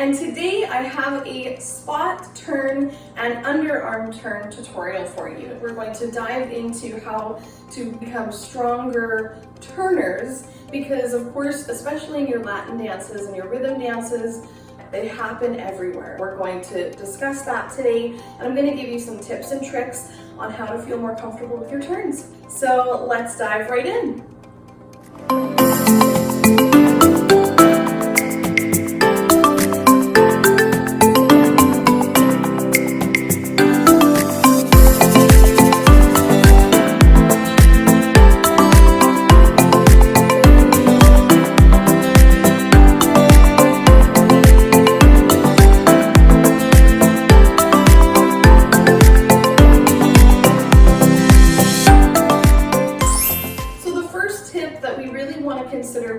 and today I have a spot turn and underarm turn tutorial for you. We're going to dive into how to become stronger turners because, of course, especially in your Latin dances and your rhythm dances, they happen everywhere. We're going to discuss that today, and I'm going to give you some tips and tricks on how to feel more comfortable with your turns. So let's dive right in.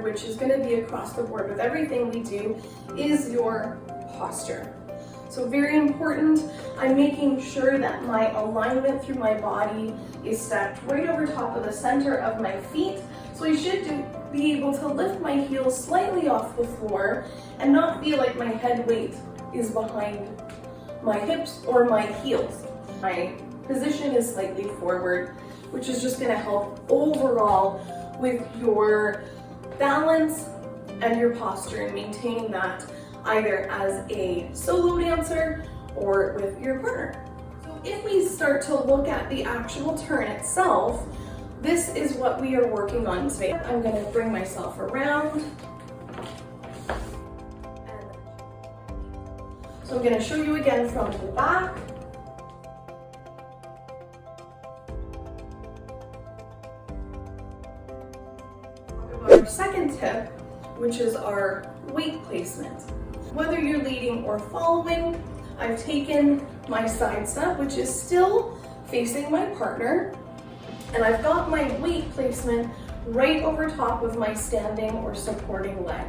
Which is going to be across the board with everything we do, is your posture. So very important, I'm making sure that my alignment through my body is stacked right over top of the center of my feet. So I should be able to lift my heels slightly off the floor and not feel like my head weight is behind my hips or my heels. My position is slightly forward, which is just going to help overall with your balance and your posture and maintaining that either as a solo dancer or with your partner. So if we start to look at the actual turn itself, this is what we are working on today. I'm going to bring myself around. So I'm going to show you again from the back. Our second tip, which is our weight placement. Whether you're leading or following, I've taken my side step, which is still facing my partner, and I've got my weight placement right over top of my standing or supporting leg.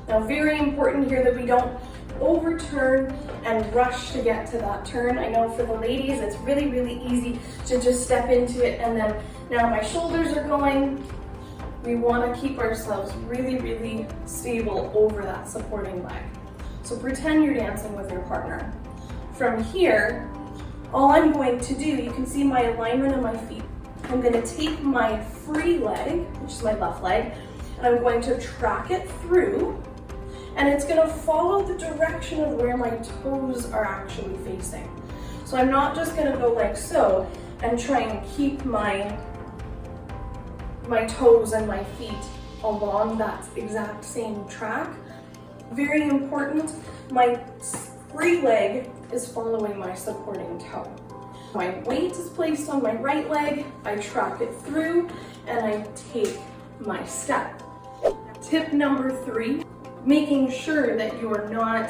Now, very important here that we don't overturn and rush to get to that turn. I know for the ladies, it's really, really easy to just step into it and then now my shoulders are going. We want to keep ourselves really, really stable over that supporting leg. So pretend you're dancing with your partner. From here, all I'm going to do, you can see my alignment of my feet. I'm going to take my free leg, which is my left leg, and I'm going to track it through, and it's going to follow the direction of where my toes are actually facing. So I'm not just going to go like so and try and keep my toes and my feet along that exact same track. Very important, my free leg is following my supporting toe. My weight is placed on my right leg, I track it through, and I take my step. Tip number 3, making sure that you are not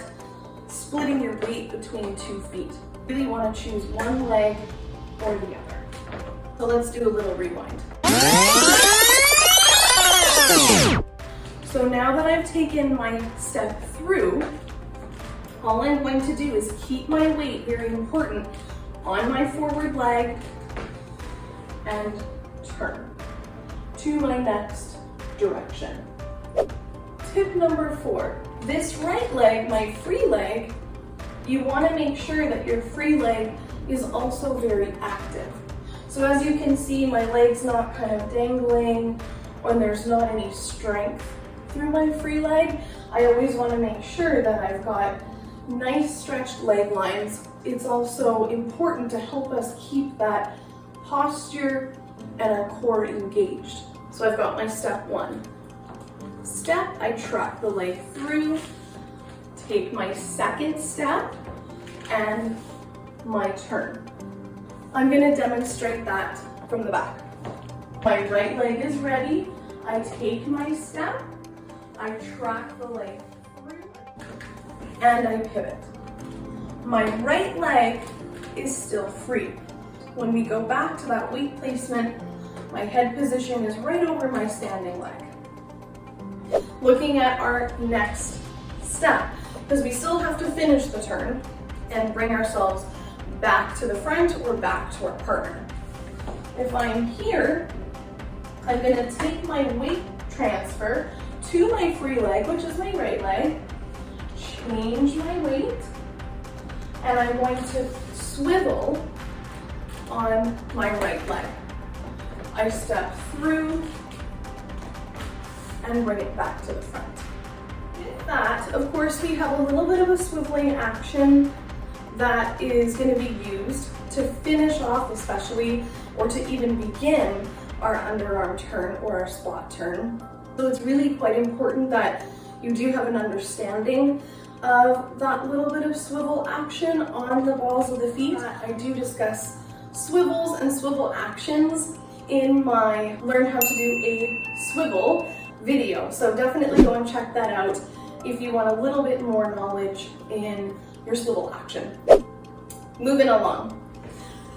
splitting your weight between 2 feet. You really want to choose one leg or the other. So let's do a little rewind. So now that I've taken my step through, all I'm going to do is keep my weight, very important, on my forward leg and turn to my next direction. Tip number 4, this right leg, my free leg, you want to make sure that your free leg is also very active. So as you can see, my leg's not kind of dangling or there's not any strength through my free leg. I always want to make sure that I've got nice stretched leg lines. It's also important to help us keep that posture and our core engaged. So I've got my step 1. Step, I track the leg through, take my second step, and my turn. I'm going to demonstrate that from the back. My right leg is ready. I take my step, I track the leg through, and I pivot. My right leg is still free. When we go back to that weight placement, my head position is right over my standing leg. Looking at our next step, because we still have to finish the turn and bring ourselves back to the front or back to our partner. If I'm here, I'm going to take my weight transfer to my free leg, which is my right leg, change my weight, and I'm going to swivel on my right leg. I step through and bring it back to the front. With that, of course, we have a little bit of a swiveling action that is going to be used to finish off, especially, or to even begin our underarm turn or our squat turn. So it's really quite important that you do have an understanding of that little bit of swivel action on the balls of the feet. I do discuss swivels and swivel actions in my Learn How to Do a Swivel video. So definitely go and check that out if you want a little bit more knowledge in your swivel action. Moving along.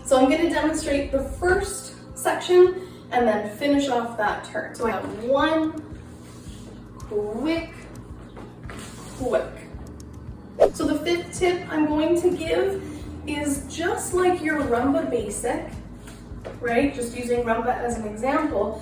So I'm going to demonstrate the first section and then finish off that turn. So I have one quick. So the fifth tip I'm going to give is just like your rumba basic, right? Just using rumba as an example,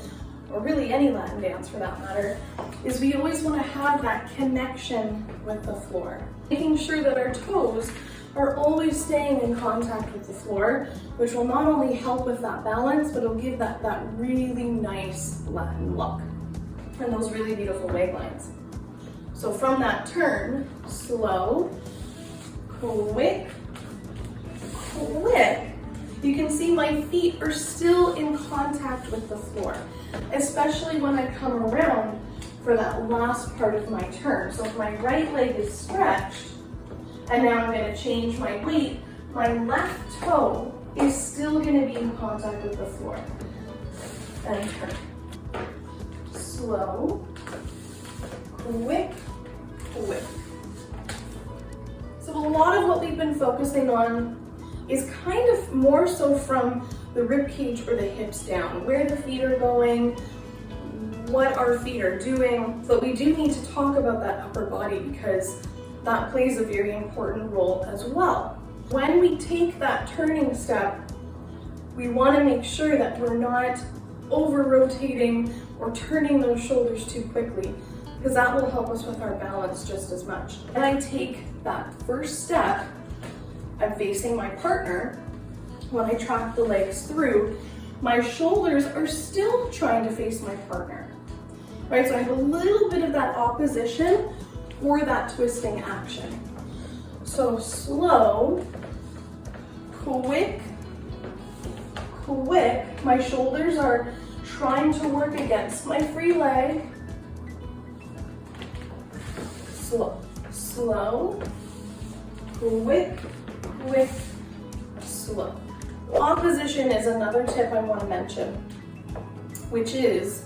or really any Latin dance for that matter, is we always want to have that connection with the floor. Making sure that our toes are always staying in contact with the floor, which will not only help with that balance, but it'll give that really nice Latin look and those really beautiful wave lines. So from that turn, slow, quick, you can see my feet are still in contact with the floor, especially when I come around for that last part of my turn. So if my right leg is stretched, and now I'm going to change my weight, my left toe is still going to be in contact with the floor. And turn. Slow, quick. So a lot of what we've been focusing on is kind of more so from the rib cage or the hips down, where the feet are going, what our feet are doing, but we do need to talk about that upper body because that plays a very important role as well. When we take that turning step, we want to make sure that we're not over-rotating or turning those shoulders too quickly, because that will help us with our balance just as much. When I take that first step, I'm facing my partner. When I track the legs through, my shoulders are still trying to face my partner, right? So I have a little bit of that opposition or that twisting action. So slow, quick, my shoulders are trying to work against my free leg. Slow, quick, slow. Opposition is another tip I want to mention, which is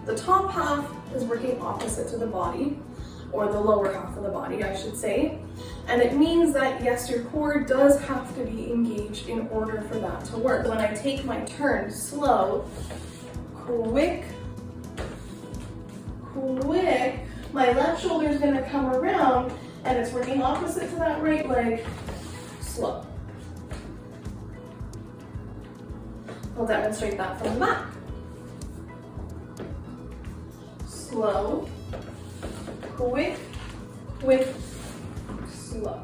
the top half is working opposite to the body, or the lower half of the body, I should say. And it means that yes, your core does have to be engaged in order for that to work. When I take my turn, slow, quick, my left shoulder is going to come around and it's working opposite to that right leg, slow. I'll demonstrate that from the back. Slow, quick, slow.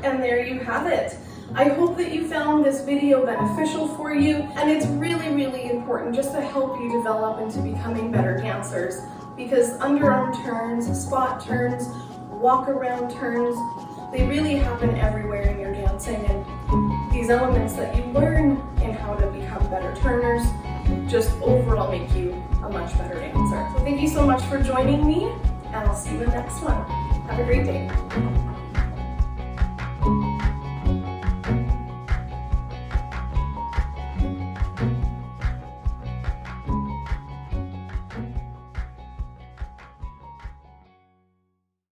And there you have it. I hope that you found this video beneficial for you, and it's really important just to help you develop into becoming better dancers, because underarm turns, spot turns, walk around turns, they really happen everywhere in your dancing, and these elements that you learn in how to become better turners just overall make you a much better dancer. So thank you so much for joining me, and I'll see you in the next one. Have a great day.